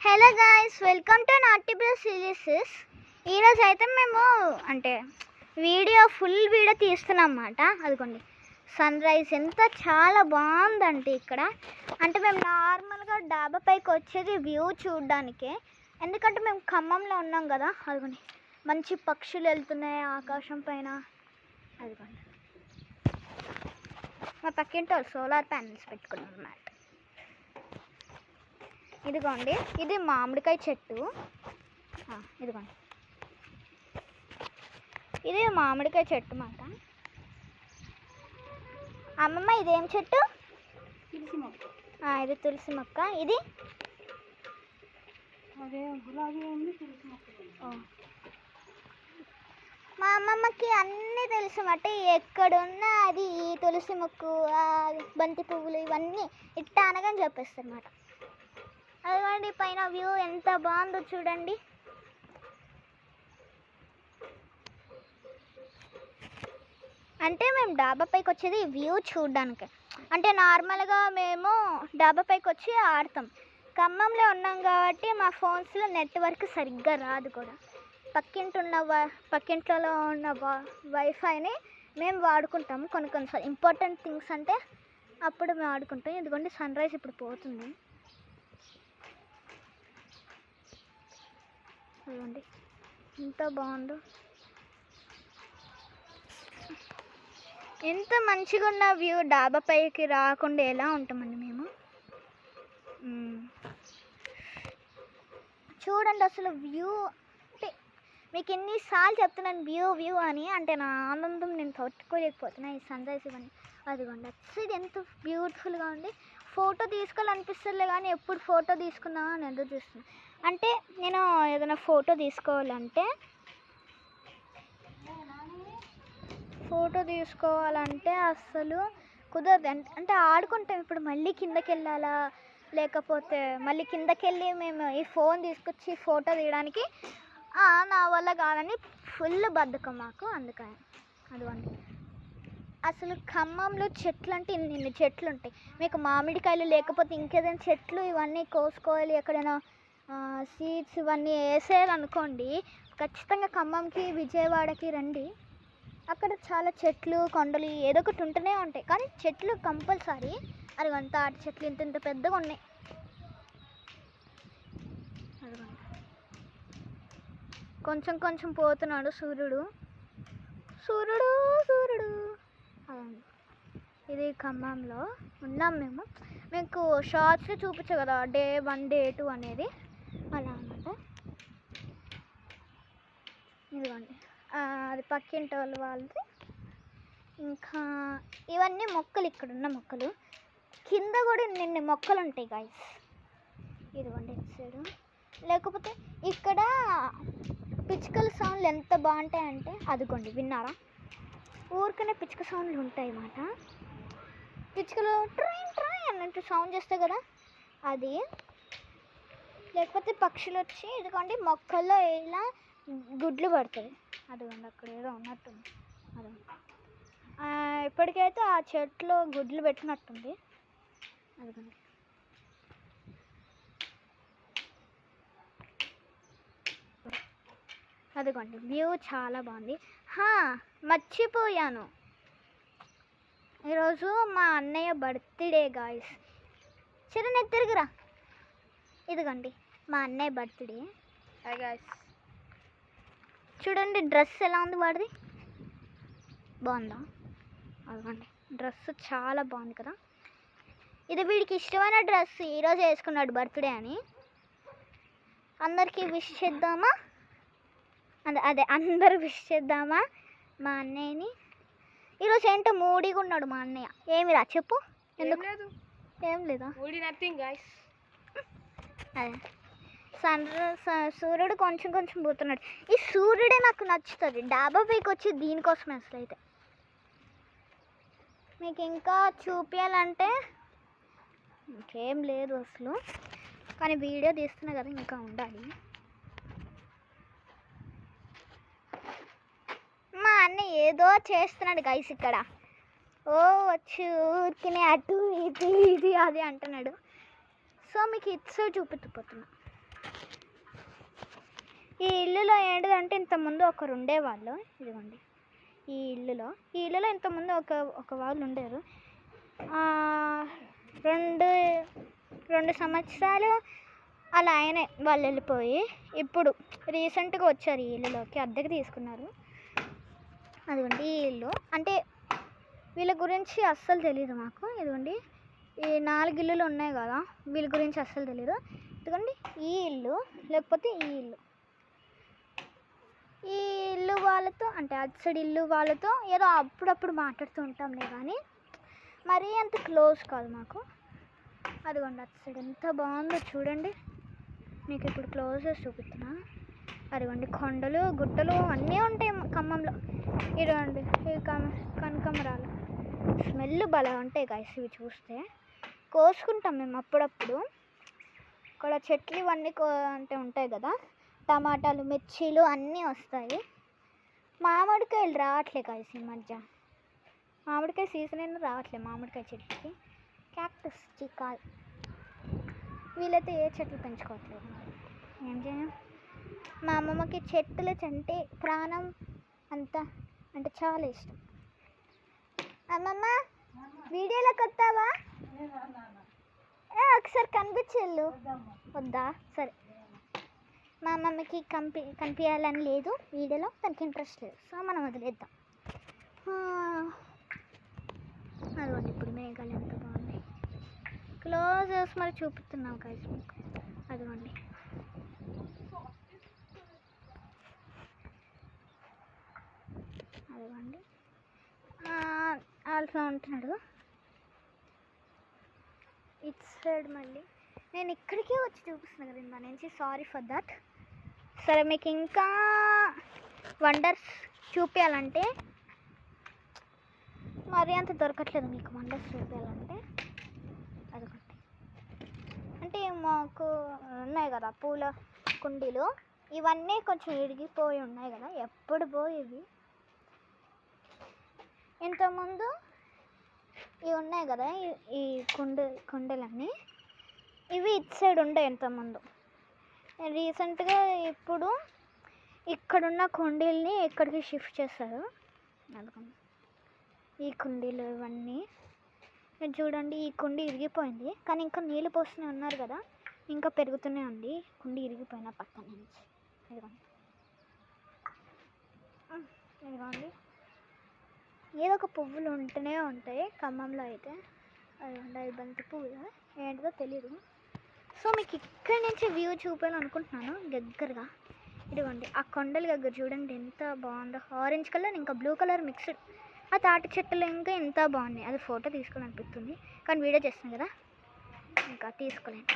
Hello guys, welcome to నాటి bless serieses. ఈరోజు అయితే మేము వీడియో ఫుల్ వీడియో తీస్తున్నాం అన్నమాట. అదిగోండి సన్ రైజ్ ఎంత చాలా బాగుందంటే ఇక్కడ. మేము నార్మల్గా డాబా పైకి వచ్చేది వ్యూ చూడడానికే, ఎందుకంటే మేము ఖమ్మంలో ఉన్నాం కదా. అదిగోండి మంచి పక్షులు వెళ్తున్నాయి ఆకాశం పైన. అదిగోండి మా పక్కింటి వాళ్ళు సోలార్ ప్యానెల్స్ పెట్టుకున్నాం అన్నమాట. ఇదిగోండి ఇది మామిడికాయ చెట్టు. ఇదిగోండి ఇది మామిడికాయ చెట్టు మాట. అమ్మమ్మ ఇదేం చెట్టు? తులసి మొక్క. ఇది తులసి మొక్క. ఇది గులాబీ ఉంది, తులసి మొక్క. మా అమ్మమ్మకి అన్నీ తెలుసు మాట. ఎక్కడున్నా అది ఈ తులసి మొక్కు, బంతి పువ్వులు ఇవన్నీ ఇట్ట అనగానే చెప్పేస్తారు అన్నమాట. అదిగోండి పైన వ్యూ ఎంత బాగుందో చూడండి. మేము డాబా పైకి వచ్చేది వ్యూ చూడడానికి. నార్మల్గా మేము డాబా పైకి వచ్చి ఆడతాం. ఖమ్మంలో ఉన్నాం కాబట్టి మా ఫోన్స్లో నెట్వర్క్ సరిగ్గా రాదు కూడా. పక్కింట్లో ఉన్న వైఫైని మేము వాడుకుంటాము కొన్నిసార్లు ఇంపార్టెంట్ థింగ్స్ అప్పుడు మేము ఆడుకుంటాం. ఎందుకంటే సన్ రైజ్ ఇప్పుడు పోతుంది. చూడండి ఎంత బాగుందో, ఎంత మంచిగా ఉన్న వ్యూ. డాబా పైకి రాకుండా ఎలా ఉంటామండి మేము. చూడండి అసలు వ్యూ మీకు ఎన్నిసార్లు చెప్తున్నాను వ్యూ అని. నా ఆనందం నేను తట్టుకోలేకపోతున్నా ఈ సన్ రైజ్ ఇవన్నీ. అదిగోండి అసలు ఎంత బ్యూటిఫుల్గా ఉంది. ఫోటో తీసుకోవాలనిపిస్తుందిలే కానీ ఎప్పుడు ఫోటో తీసుకుందామా అని ఎదురు చూస్తున్నాను. నేను ఏదైనా ఫోటో తీసుకోవాలంటే అస్సలు కుదరదు. ఆడుకుంటాం. ఇప్పుడు మళ్ళీ కిందకి వెళ్ళాలా, లేకపోతే మళ్ళీ కిందకి వెళ్ళి మేము ఈ ఫోన్ తీసుకొచ్చి ఫోటో తీయడానికి నా వల్ల కాదని ఫుల్ బద్ధకం మాకు. అందుకని అదిగోండి అసలు ఖమ్మంలో చెట్లు అంటే ఇన్ని చెట్లు ఉంటాయి. మీకు మామిడికాయలు లేకపోతే ఇంకేదైనా చెట్లు ఇవన్నీ కోసుకోవాలి, ఎక్కడైనా సీడ్స్ ఇవన్నీ వేసేయాలనుకోండి, ఖచ్చితంగా ఖమ్మంకి విజయవాడకి రండి. అక్కడ చాలా చెట్లు కొండలు ఏదో ఒకటి ఉంటూనే ఉంటాయి. కానీ చెట్లు కంపల్సరీ. అదిగోండి తాటి చెట్లు ఇంత పెద్దగా ఉన్నాయి. అదిగోండి కొంచెం పోతున్నాడు సూర్యుడు. అదండి ఇది ఖమ్మంలో ఉన్నాం మేము. మీకు షార్ట్స్ చూపించు కదా, డే 1 డే 2 అనేది అలా అన్నమాట. ఇదిగోండి అది పక్కింటి వాళ్ళది. ఇంకా ఇవన్నీ మొక్కలు, ఇక్కడ ఉన్న మొక్కలు. కింద కూడా నిన్న మొక్కలు ఉంటాయి గాయస్. ఇదిగోండి ఇటు సైడు. లేకపోతే ఇక్కడ పిచ్చుకల సౌండ్లు ఎంత బాగుంటాయంటే, అదిగోండి విన్నారా? ఊరికనే పిచ్చుక సౌండ్లు ఉంటాయి అన్నమాట. పిచ్చుకలు ట్రైన్ అన్నట్టు సౌండ్ చేస్తాయి కదా, అది. లేకపోతే పక్షులు వచ్చి ఇదిగోండి మొక్కల్లో ఇలా గుడ్లు పడుతుంది. అదిగోండి అక్కడ ఏదో ఉన్నట్టుంది. అదిగోండి ఇప్పటికైతే ఆ చెట్లో గుడ్లు పెట్టినట్టుంది. అదిగోండి అదిగోండి వ్యూ చాలా బాగుంది. మర్చిపోయాను, ఈరోజు మా అన్నయ్య బర్త్డే గాయస్. చిన్న తిరుగురా. ఇదిగోండి మా అన్నయ్య బర్త్డే గాయస్. చూడండి డ్రెస్ ఎలా ఉంది వాడిది, బాగుందా? అదిగోండి డ్రెస్ చాలా బాగుంది కదా. ఇది వీడికి ఇష్టమైన డ్రెస్, ఈరోజు వేసుకున్నాడు బర్త్డే అని. అందరికీ విష్ చేద్దామా? అదే అందరూ విష్ చేద్దామా మా అన్నయ్యని? ఈరోజు ఏంటో మూడీగా ఉన్నాడు మా అన్నయ్య. ఏమిరా చెప్పు, ఎందుకు? ఏం లేదా, అదే సూర్యుడు కొంచెం పోతున్నాడు. ఈ సూర్యుడే నాకు నచ్చుతుంది డాబా పైకి వచ్చి దీనికోసమే. అసలు అయితే మీకు ఇంకా చూపించాలంటే ఇంకేం లేదు అసలు, కానీ వీడియో తీస్తున్నా కదా ఇంకా ఉండాలి. మా అన్న ఏదో చేస్తున్నాడు గైస్ ఇక్కడ. వచ్చి ఊరికినే అటు ఇది అది అంటున్నాడు. సో మీకు ఇటు సైడ్ చూపిపోతున్నా. ఈ ఇల్లులో ఏంటిదంటే ఇంతకుముందు ఒకరు ఉండేవాళ్ళు. ఇదిగోండి ఈ ఇల్లులో ఇంతకుముందు ఒక వాళ్ళు ఉండేరు. రెండు 2 సంవత్సరాలు అలా అయినాయి వాళ్ళు వెళ్ళిపోయి. ఇప్పుడు రీసెంట్గా వచ్చారు ఈ ఇల్లులోకి, అద్దెకి తీసుకున్నారు. అదిగోండి ఈ ఇల్లు. అంటే వీళ్ళ గురించి అస్సలు తెలీదు మాకు. ఇదిగోండి ఈ 4 ఇల్లులు ఉన్నాయి కదా, వీళ్ళ గురించి అస్సలు తెలీదు. ఇదిగోండి ఈ ఇల్లు, లేకపోతే ఈ ఇల్లు వాళ్ళతో, అంటే అటు సైడ్ ఇల్లు వాళ్ళతో ఏదో అప్పుడప్పుడు మాట్లాడుతూ ఉంటాంలే, కానీ మరీ అంత క్లోజ్ కాదు మాకు. అదిగోండి అటు సైడ్ ఎంత బాగుందో చూడండి, మీకు ఇప్పుడు క్లోజెస్ చూపిస్తున్నా. అదిగోండి కొండలు గుట్టలు అన్నీ ఉంటాయి ఖమ్మంలో. ఇదిగోండి ఇవి కనకమరాలు, స్మెల్ భలే ఉంటాయి గాయస్. ఇవి చూస్తే కోసుకుంటాం మేము అప్పుడప్పుడు. ఇక్కడ చెట్లు ఇవన్నీ అంటే ఉంటాయి కదా, టమాటాలు మిర్చీలు అన్నీ వస్తాయి. మామిడికాయలు రావట్లే గాయస్ ఈ మధ్య. మామిడికాయ సీజన్ అయినా రావట్లేదు మామిడికాయ చెట్లకి. క్యాక్టస్ కాదు, వీళ్ళైతే ఏ చెట్లు పెంచుకోవట్లేదు. ఏం చేయం. మా అమ్మమ్మకి చెట్లు అంటే ప్రాణం, అంతా అంటే చాలా ఇష్టం. అమ్మమ్మ వీడియోలోకి వస్తావా? ఒకసారి కనిపించేళ్ళు. వద్దా? సరే. మా అమ్మమ్మకి కనిపించాలని లేదు వీడియోలో, తనకి ఇంట్రెస్ట్ లేదు, సో మనం వదిలేద్దాం. అదిగోండి ఇప్పుడు మేఘాలు ఎంత బాగున్నాయి. క్లోజెస్ మరి చూపిస్తున్నాం గైస్ మీకు. అదిగోండి ఆల్ఫా ఉంటున్నాడు ఇట్ సైడ్. మళ్ళీ నేను ఇక్కడికే వచ్చి చూపిస్తున్నాను కదా ఇందా నుంచి, సారీ ఫర్ దట్. సరే, మీకు ఇంకా వండర్స్ చూపించాలంటే మరీ అంత దొరకట్లేదు మీకు. వండర్స్ చూపించాలంటే అదొకటి. అంటే మాకు ఉన్నాయి కదా పూల కుండీలు, ఇవన్నీ కొంచెం ఇరిగిపోయి ఉన్నాయి కదా, ఎప్పుడు పోయేవి. ఇంతకుముందు ఇవి ఉన్నాయి కదా ఈ కుండలన్నీ, ఇవి ఇటు సైడ్ ఉండే ఇంతకుముందు. రీసెంట్గా ఇప్పుడు ఇక్కడున్న కుండీలని ఇక్కడికి షిఫ్ట్ చేస్తారు. అందుకని ఈ కుండీలు ఇవన్నీ మీరు చూడండి. ఈ కుండీ ఇరిగిపోయింది, కానీ ఇంకా నీళ్ళు పోస్తూనే ఉన్నారు కదా, ఇంకా పెరుగుతూనే ఉంది కుండీ ఇరిగిపోయిన పక్కన నుంచి. ఇదిగోండి ఏదో ఒక పువ్వులు ఉంటూనే ఉంటాయి ఖమ్మంలో అయితే. అవి బంతి పువ్వులు ఏంటిదో తెలీదు. సో మీకు ఇక్కడి నుంచి వ్యూ చూపించాలనుకుంటున్నాను దగ్గరగా. ఇదిగోండి ఆ కొండల దగ్గర చూడండి ఎంత బాగుందో, ఆరెంజ్ కలర్ ఇంకా బ్లూ కలర్ మిక్స్డ్. ఆ తాటి చెట్లు ఇంకా ఎంత బాగున్నాయి. అది ఫోటో తీసుకోవాలనిపిస్తుంది, కానీ వీడియో చేస్తాను కదా ఇంకా తీసుకోలేను.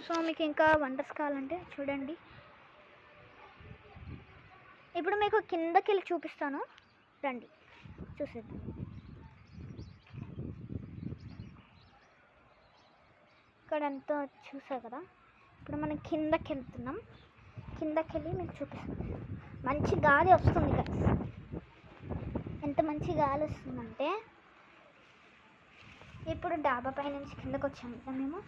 సో మీకు ఇంకా వండర్స్ కావాలంటే చూడండి. ఇప్పుడు మీకు కిందకి వెళ్ళి చూపిస్తాను, రండి చూసేద్దాం. ఇక్కడంతా చూసారు కదా, ఇప్పుడు మనం కిందకి వెళ్తున్నాం. కిందకి వెళ్ళి మీకు చూపిస్తాం. మంచి గాలి వస్తుంది కదా, ఎంత మంచి గాలి వస్తుందంటే. ఇప్పుడు డాబా పై నుంచి కిందకు వచ్చాము కదా మేము.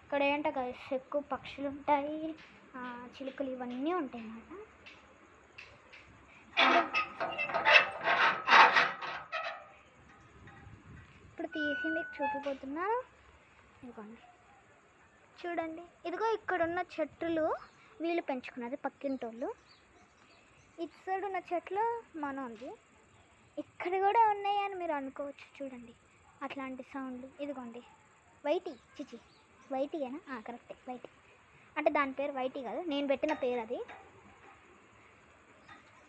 ఇక్కడ ఏంటో గైస్ ఎక్కువ పక్షులు ఉంటాయి, చిలుకలు ఇవన్నీ ఉంటాయి అన్నమాట. ఇప్పుడు తీసి మీకు చూపిపోతున్నాను. ఇదిగోండి చూడండి, ఇదిగో ఇక్కడున్న చెట్లు వీళ్ళు పెంచుకున్నది పక్కింటోళ్ళు. ఇటు సైడ్ ఉన్న చెట్లు మనది. ఇక్కడ కూడా ఉన్నాయని మీరు అనుకోవచ్చు. చూడండి అట్లాంటి సౌండ్లు. ఇదిగోండి వైటీయేనా? కరెక్టే, వైటీ. అంటే దాని పేరు వైటీ కాదు, నేను పెట్టిన పేరు అది.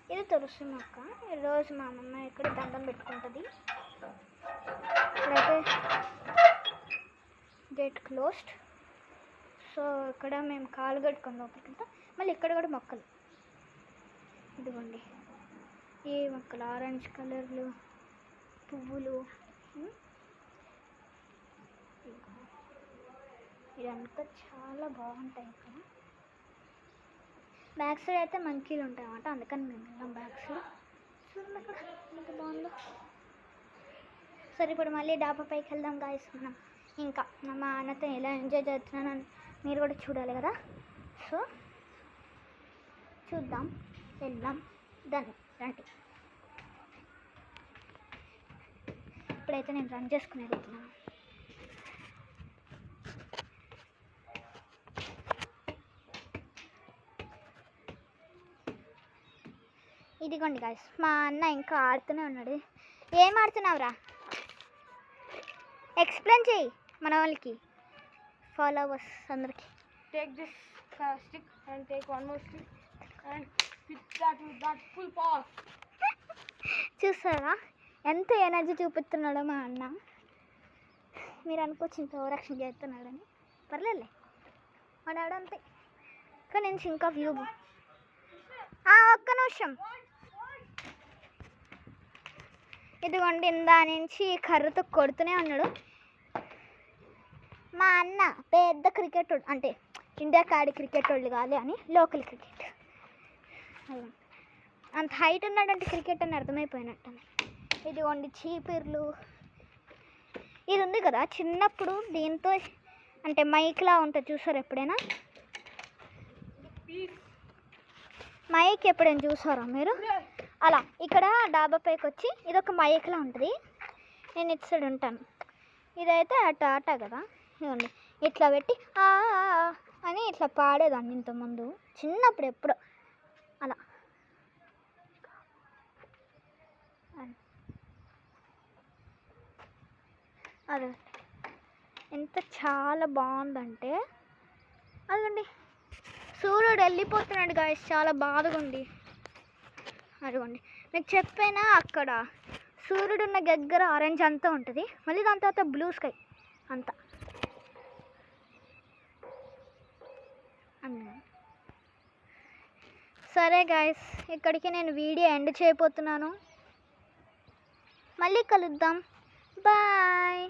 ఇది తులసి మొక్క. రోజు మా అమ్మమ్మ ఇక్కడ దండం పెట్టుకుంటుంది. ఇక్కడైతే గేట్ క్లోజ్డ్. సో ఇక్కడ మేము కాలు కట్టుకొని లోపలికి వెళ్తాం. మళ్ళీ ఇక్కడ కూడా మొక్కలు. ఇదిగోండి ఈ మొక్కలు, ఆరెంజ్ కలర్లు పువ్వులు. ఇదంతా చాలా బాగుంటాయి. ఇక్కడ బ్యాక్ సైడ్ అయితే మంకీలు ఉంటాయి అన్నమాట, అందుకని మేము వెళ్ళాం బ్యాక్ సైడ్. చూడండి అక్కడ ఎంత బాగుందో. సరే ఇప్పుడు మళ్ళీ డాబా పైకి వెళ్దాం గాయస్ మనం. ఇంకా మా అన్నతో ఎలా ఎంజాయ్ చేస్తున్నానని మీరు కూడా చూడాలి కదా. సో చూద్దాం, వెళ్దాం, దాన్ని రండి. ఇప్పుడైతే నేను రన్ చేసుకుని వెళ్తున్నాను. ఇదిగోండి గాయ్స్, మా అన్న ఇంకా ఆడుతూనే ఉన్నాడు. ఏం ఆడుతున్నావురా? ఎక్స్ప్లెయిన్ చేయి మన వాళ్ళకి, ఫాలోవర్స్ అందరికి. Take this stick and take one more stick and hit that with that full power. చూస్తారా ఎంత ఎనర్జీ చూపిస్తున్నాడో మా అన్న. మీరు అనుకోవచ్చు ఇంత ఓవరాక్షన్ చేస్తున్నాడని. పర్లేదులే, మా డాడీ అంతే. కానీ నేను ఇంకా వ్యూ ఒక్క నిమిషం. ఇదిగోండి, ఇందా నుంచి కర్రతో కొడుతూనే ఉన్నాడు. మా అన్న పెద్ద క్రికెట్, అంటే ఇండియాకి ఆడి క్రికెట్ వాళ్ళు కాదు అని లోకల్ క్రికెట్. అంత హైట్ ఉన్నాడంటే క్రికెట్ అని అర్థమైపోయినట్టు. ఇదిగోండి చీపిర్లు. ఇది ఉంది కదా, చిన్నప్పుడు దీంతో అంటే మైక్లా ఉంటుంది, చూసారు ఎప్పుడైనా? మైక్ ఎప్పుడైనా చూసారా మీరు? అలా ఇక్కడ డాబా పైకి వచ్చి ఇదొక మైక్లా ఉంటుంది. నేను ఇటు సైడ్ ఉంటాను, ఇదైతే అటు ఆట కదా. ఇవ్వండి ఇట్లా పెట్టి అని ఇట్లా పాడేదాన్ని ఇంతకుముందు చిన్నప్పుడు ఎప్పుడో అలా. అదే ఎంత చాలా బాగుందంటే, అదిగోండి సూర్యుడు వెళ్ళిపోతున్నాడు గాయస్, చాలా బాధగా ఉంది. అదిగోండి మీకు చెప్పైనా, అక్కడ సూర్యుడు ఉన్న దగ్గర ఆరెంజ్ అంతా ఉంటుంది, మళ్ళీ దాని తర్వాత బ్లూ స్కై అంతా. సరే గాయస్, ఇక్కడికి నేను వీడియో ఎండ్ చేయబోతున్నాను. మళ్ళీ కలుద్దాం, బాయ్.